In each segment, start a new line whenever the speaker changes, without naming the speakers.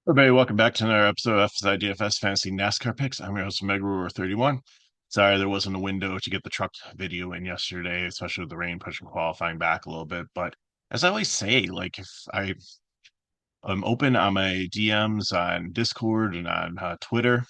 Everybody, welcome back to another episode of FSi DFS Fantasy NASCAR Picks. I'm your host, Megaruler31. Sorry, there wasn't a window to get the truck video in yesterday, especially with the rain pushing qualifying back a little bit. But as I always say, like if I'm open on my DMs on Discord and on Twitter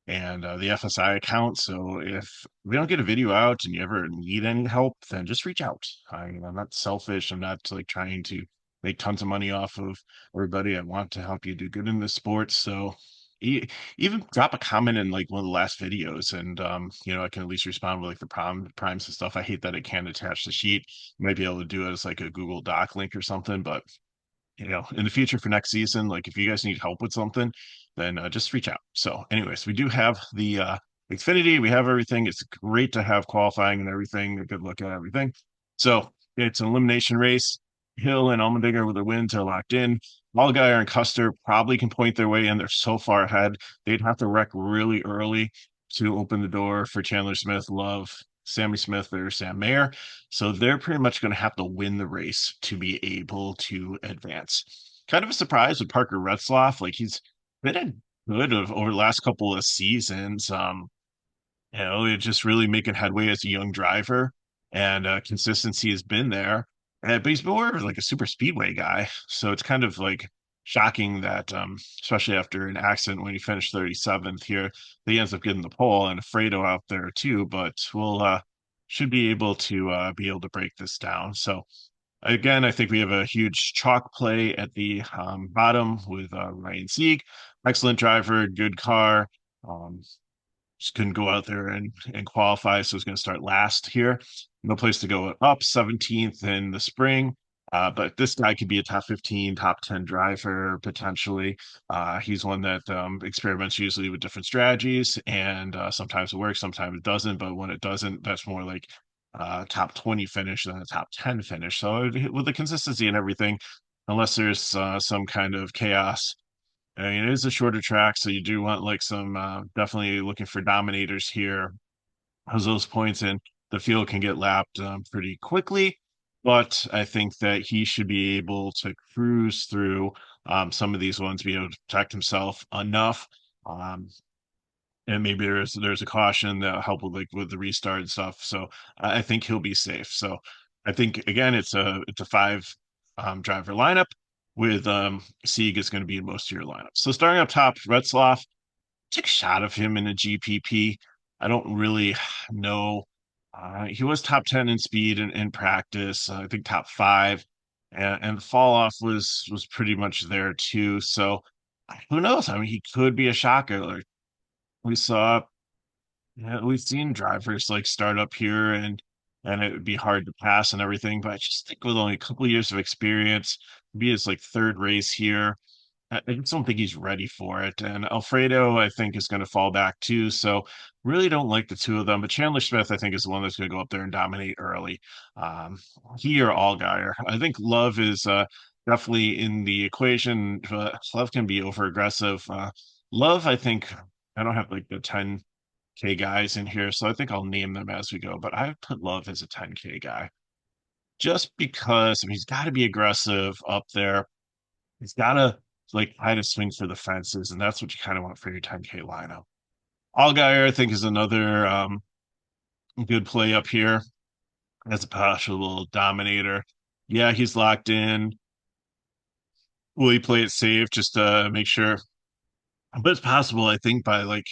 and the FSI account. So if we don't get a video out and you ever need any help, then just reach out. I'm not selfish. I'm not like trying to make tons of money off of everybody. I want to help you do good in the sport. So even drop a comment in like one of the last videos and I can at least respond with like the primes and stuff. I hate that it can't attach the sheet. You might be able to do it as like a Google Doc link or something, but in the future for next season, like if you guys need help with something, then just reach out. So, anyways, we do have the Xfinity. We have everything. It's great to have qualifying and everything. A good look at everything. So it's an elimination race. Hill and Allmendinger with their wins are locked in. Allgaier and Custer probably can point their way in. They're so far ahead. They'd have to wreck really early to open the door for Chandler Smith, Love, Sammy Smith, or Sam Mayer. So they're pretty much going to have to win the race to be able to advance. Kind of a surprise with Parker Retzlaff. Like he's been a good over the last couple of seasons. Just really making headway as a young driver, and consistency has been there. But he's more of like a super speedway guy, so it's kind of like shocking that, especially after an accident when he finished 37th here, that he ends up getting the pole and Fredo out there too. But we'll should be able to break this down. So again, I think we have a huge chalk play at the bottom with Ryan Sieg, excellent driver, good car. Um, just couldn't go out there and qualify, so it's going to start last here. No place to go up, 17th in the spring. But this guy could be a top 15, top 10 driver potentially. He's one that experiments usually with different strategies, and sometimes it works, sometimes it doesn't. But when it doesn't, that's more like top 20 finish than a top 10 finish. So with the consistency and everything, unless there's some kind of chaos, I mean, it is a shorter track, so you do want like some definitely looking for dominators here, as those points in the field can get lapped pretty quickly. But I think that he should be able to cruise through some of these ones, be able to protect himself enough. Um, and maybe there's a caution that'll help with like with the restart and stuff. So I think he'll be safe. So I think again it's a five driver lineup with Sieg is going to be in most of your lineups. So starting up top, Retzloff, take a shot of him in a GPP. I don't really know. He was top 10 in speed in practice. I think top five, and the fall off was pretty much there too. So who knows? I mean, he could be a shocker. Like we saw, yeah, we've seen drivers like start up here and it would be hard to pass and everything. But I just think with only a couple of years of experience, be his like third race here. I just don't think he's ready for it. And Alfredo, I think, is going to fall back too. So really don't like the two of them. But Chandler Smith, I think, is the one that's going to go up there and dominate early. Um, he or Allgaier. I think Love is definitely in the equation. Love can be over aggressive. Love, I think, I don't have like the 10K guys in here, so I think I'll name them as we go. But I put Love as a 10K guy just because I mean, he's got to be aggressive up there. He's got to like kind of swing for the fences, and that's what you kind of want for your 10K lineup. Allgaier, I think, is another good play up here as a possible dominator. Yeah, he's locked in. Will he play it safe just to make sure? But it's possible, I think, by like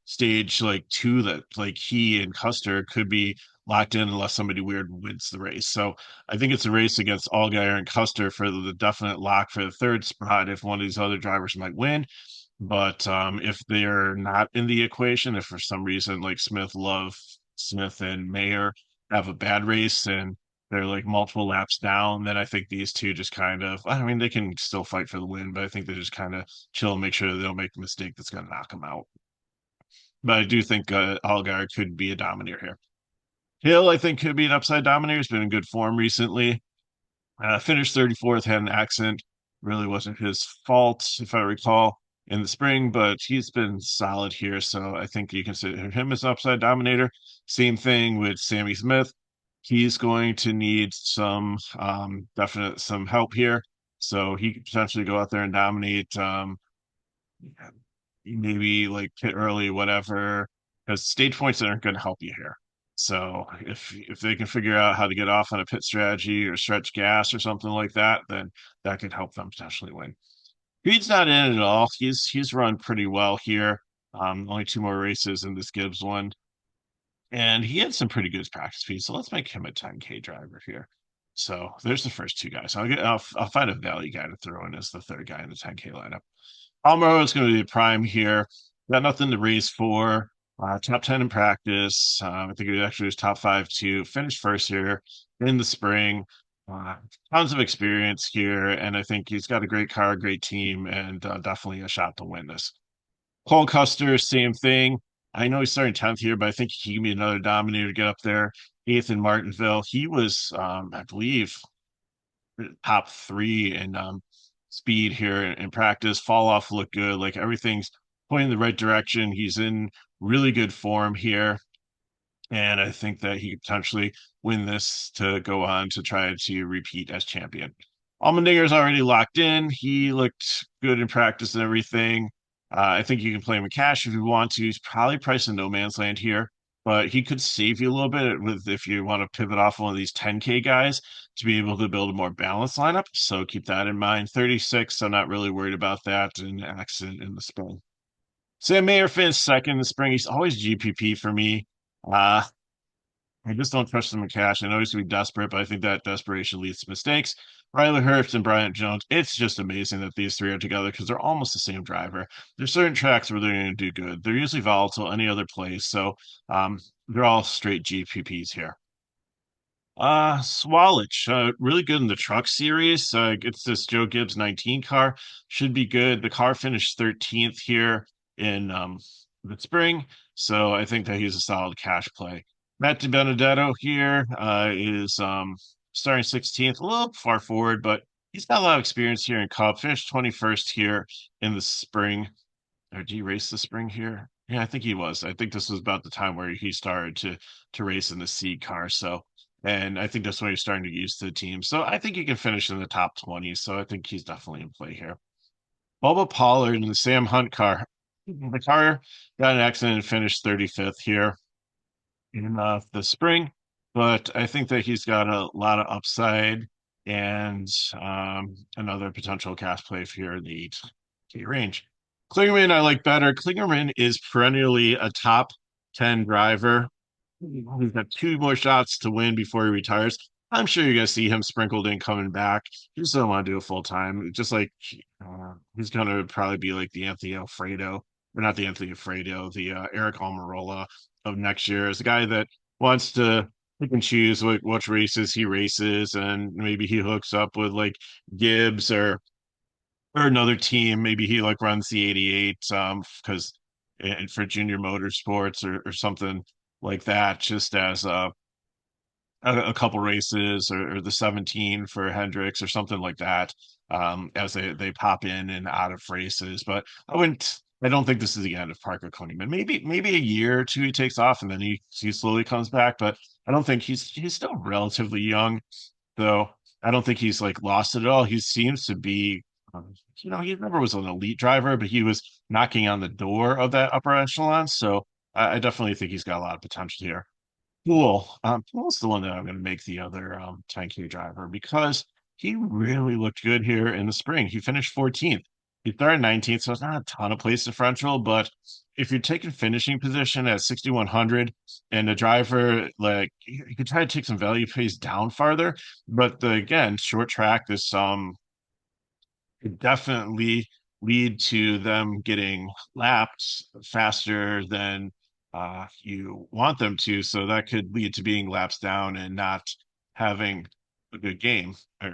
stage like two that like he and Custer could be locked in unless somebody weird wins the race. So I think it's a race against Allgaier and Custer for the definite lock for the third spot if one of these other drivers might win. But if they're not in the equation, if for some reason like Smith, Love, Smith, and Mayer have a bad race and they're like multiple laps down, then I think these two just kind of, I mean, they can still fight for the win, but I think they just kind of chill and make sure they don't make a mistake that's going to knock them out. But I do think Allgaier could be a dominator here. Hill, I think, could be an upside dominator. He's been in good form recently. Finished 34th, had an accident. Really wasn't his fault, if I recall, in the spring, but he's been solid here. So I think you consider him as an upside dominator. Same thing with Sammy Smith. He's going to need some definite some help here. So he could potentially go out there and dominate. Maybe like pit early, whatever, because stage points aren't going to help you here. So if they can figure out how to get off on a pit strategy or stretch gas or something like that, then that could help them potentially win. Reed's not in at all. He's run pretty well here. Only two more races in this Gibbs one, and he had some pretty good practice speed. So let's make him a 10K driver here. So there's the first two guys. I'll find a value guy to throw in as the third guy in the 10K lineup. Almaro is going to be the prime here. Got nothing to race for. Top 10 in practice. I think he actually was top five too. Finished first here in the spring. Uh, Tons of experience here, and I think he's got a great car, great team, and definitely a shot to win this. Cole Custer, same thing. I know he's starting 10th here, but I think he can be another dominator to get up there. Eighth in Martinsville. He was, I believe, top three in speed here in practice. Fall off look good. Like everything's pointing in the right direction. He's in really good form here. And I think that he could potentially win this to go on to try to repeat as champion. Allmendinger's already locked in. He looked good in practice and everything. I think you can play him in cash if you want to. He's probably priced in no man's land here, but he could save you a little bit with if you want to pivot off one of these 10K guys to be able to build a more balanced lineup. So keep that in mind. 36, I'm not really worried about that. An accident in the spring. Sam Mayer finished second in the spring. He's always GPP for me. Uh, I just don't trust him in cash. I know he's going to be desperate, but I think that desperation leads to mistakes. Riley Hurst and Bryant Jones, it's just amazing that these three are together because they're almost the same driver. There's certain tracks where they're going to do good. They're usually volatile any other place. So they're all straight GPPs here. Swallich, really good in the truck series. It's this Joe Gibbs 19 car. Should be good. The car finished 13th here in the spring. So I think that he's a solid cash play. Matt DiBenedetto here is starting 16th, a little far forward, but he's got a lot of experience here in Cup. Finished 21st here in the spring. Or did he race the spring here? Yeah, I think he was. I think this was about the time where he started to race in the C car. So, and I think that's when he's starting to get used to the team. So I think he can finish in the top 20. So I think he's definitely in play here. Bubba Pollard in the Sam Hunt car. The car got an accident and finished 35th here in the spring, but I think that he's got a lot of upside and another potential cash play here in the 8K range. Klingerman, I like better. Klingerman is perennially a top 10 driver. He's got two more shots to win before he retires. I'm sure you're going to see him sprinkled in coming back. He just don't want to do it full time. Just like he's going to probably be like the Anthony Alfredo, or not the Anthony Alfredo, the Eric Almirola of next year. Is a guy that wants to pick and choose which races he races, and maybe he hooks up with like Gibbs or another team. Maybe he like runs the 88 because for junior motorsports or something like that, just as a couple races or the 17 for Hendricks or something like that, as they pop in and out of races. But I don't think this is the end of Parker Kligerman. Maybe a year or two he takes off and then he slowly comes back. But I don't think he's still relatively young, though. I don't think he's like lost it at all. He seems to be, he never was an elite driver, but he was knocking on the door of that upper echelon. So I definitely think he's got a lot of potential here. Poole. Poole's the one that I'm going to make the other 10K driver because he really looked good here in the spring. He finished 14th. He started 19th, so it's not a ton of place differential. But if you're taking finishing position at 6,100 and the driver, like you could try to take some value plays down farther. But again, short track, this could definitely lead to them getting lapped faster than you want them to. So that could lead to being laps down and not having a good game a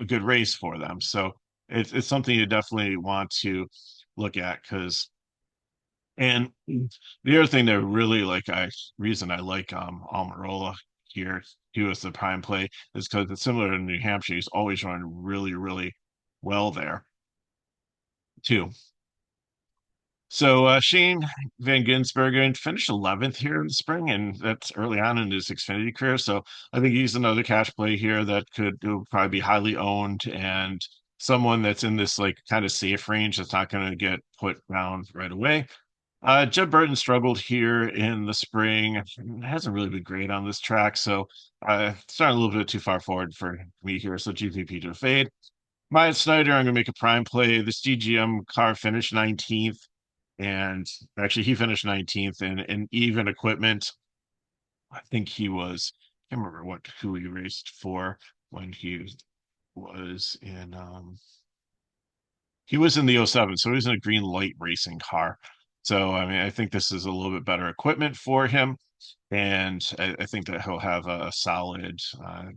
good race for them. So it's something you definitely want to look at because and the other thing that really reason I like Almirola here too as the prime play is because it's similar to New Hampshire. He's always run really, really well there too. So Shane Van Ginsbergen finished 11th here in the spring, and that's early on in his Xfinity career. So I think he's another cash play here that could probably be highly owned and someone that's in this like kind of safe range that's not going to get put down right away. Jed Burton struggled here in the spring. Hasn't really been great on this track, so starting a little bit too far forward for me here. So GPP to fade. Myatt Snyder, I'm going to make a prime play. This DGM car finished 19th, and actually he finished 19th in even equipment. I think he was, I can't remember who he raced for when was in he was in the '07, so he was in a green light racing car. So I mean, I think this is a little bit better equipment for him, and I think that he'll have a solid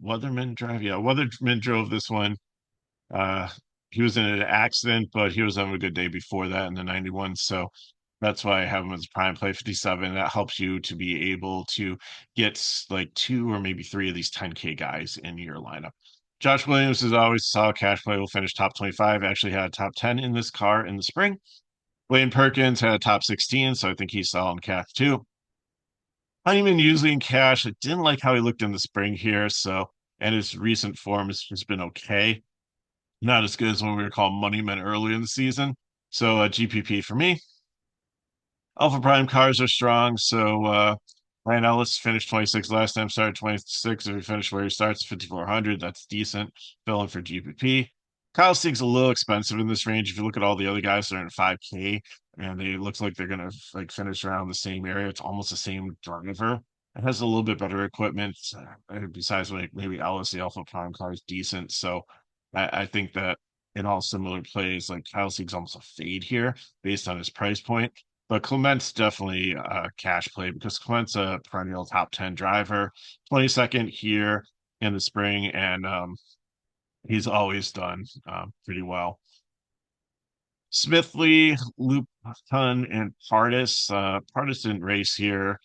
Weatherman drive. Yeah, Weatherman drove this one. uh, he was in an accident, but he was having a good day before that in the 91. So that's why I have him as prime play 57. That helps you to be able to get like two or maybe three of these 10K guys in your lineup. Josh Williams is always solid cash play. Will finish top 25. Actually had a top 10 in this car in the spring. Wayne Perkins had a top 16, so I think he's solid in cash too. Honeyman usually in cash. I didn't like how he looked in the spring here, so and his recent form has been okay, not as good as when we were called money men early in the season. So GPP for me. Alpha Prime cars are strong. So Ryan Ellis finished 26 last time, started 26. If he finished where he starts, 5,400, that's decent. Filling for GPP. Kyle Sieg's a little expensive in this range. If you look at all the other guys, they're in 5K, and they looks like they're gonna like finish around the same area. It's almost the same driver. It has a little bit better equipment. Besides, like maybe Ellis, the Alpha Prime car is decent. So I think that in all similar plays, like Kyle Sieg's almost a fade here based on his price point. But Clement's definitely a cash play because Clement's a perennial top 10 driver, 22nd here in the spring, and he's always done pretty well. Smithley, Lupton, and Pardis. Pardis didn't race here.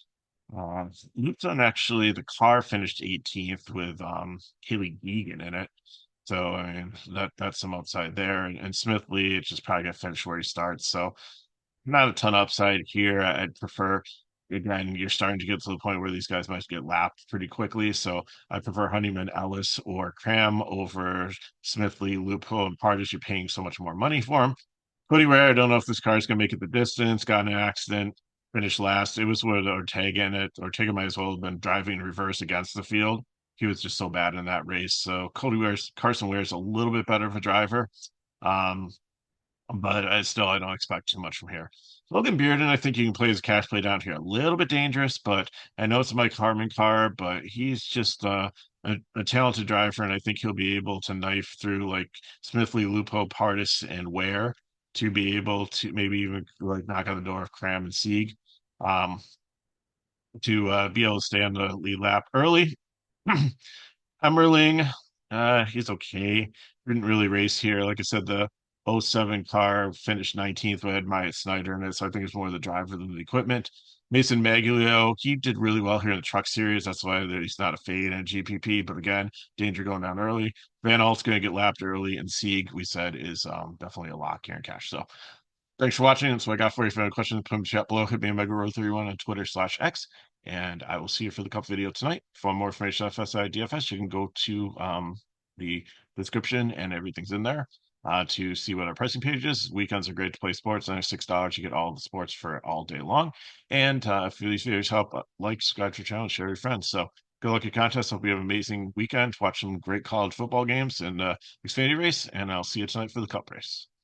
Lupton actually, the car finished 18th with Haley Deegan in it. So I mean that's some upside there. And Smithley, it's just probably gonna finish where he starts. So not a ton of upside here. I'd prefer, again, you're starting to get to the point where these guys might get lapped pretty quickly. So I prefer Honeyman, Ellis, or Cram over Smithley, Loophole, and Partis. You're paying so much more money for him. Cody Ware, I don't know if this car is going to make it the distance. Got in an accident, finished last. It was with Ortega in it. Ortega might as well have been driving reverse against the field. He was just so bad in that race. So Carson Ware's a little bit better of a driver. Um, but I don't expect too much from here. Logan Bearden, I think you can play his cash play down here. A little bit dangerous, but I know it's a Mike Harmon car, but he's just a talented driver, and I think he'll be able to knife through like Smithley, Lupo, Pardis, and Ware to be able to maybe even like knock on the door of Cram and Sieg, um, to be able to stay on the lead lap early. Emmerling, he's okay. Didn't really race here. Like I said, the '07 car finished 19th with Myatt Snyder in it, so I think it's more the driver than the equipment. Mason Maglio, he did really well here in the truck series. That's why he's not a fade in GPP. But again, danger going down early. Van Alt's going to get lapped early, and Sieg, we said, is definitely a lock here in cash. So thanks for watching. That's what I got for you. If you have any questions, put them in the chat below. Hit me MegaRoad31 on Twitter/X. And I will see you for the cup video tonight. For more information on FSi DFS, you can go to the description and everything's in there to see what our pricing page is. Weekends are great to play sports. Under $6, you get all the sports for all day long. And if these videos help, like, subscribe to your channel, and share with your friends. So good luck at contests. Hope you have an amazing weekend. Watch some great college football games and Xfinity race. And I'll see you tonight for the cup race.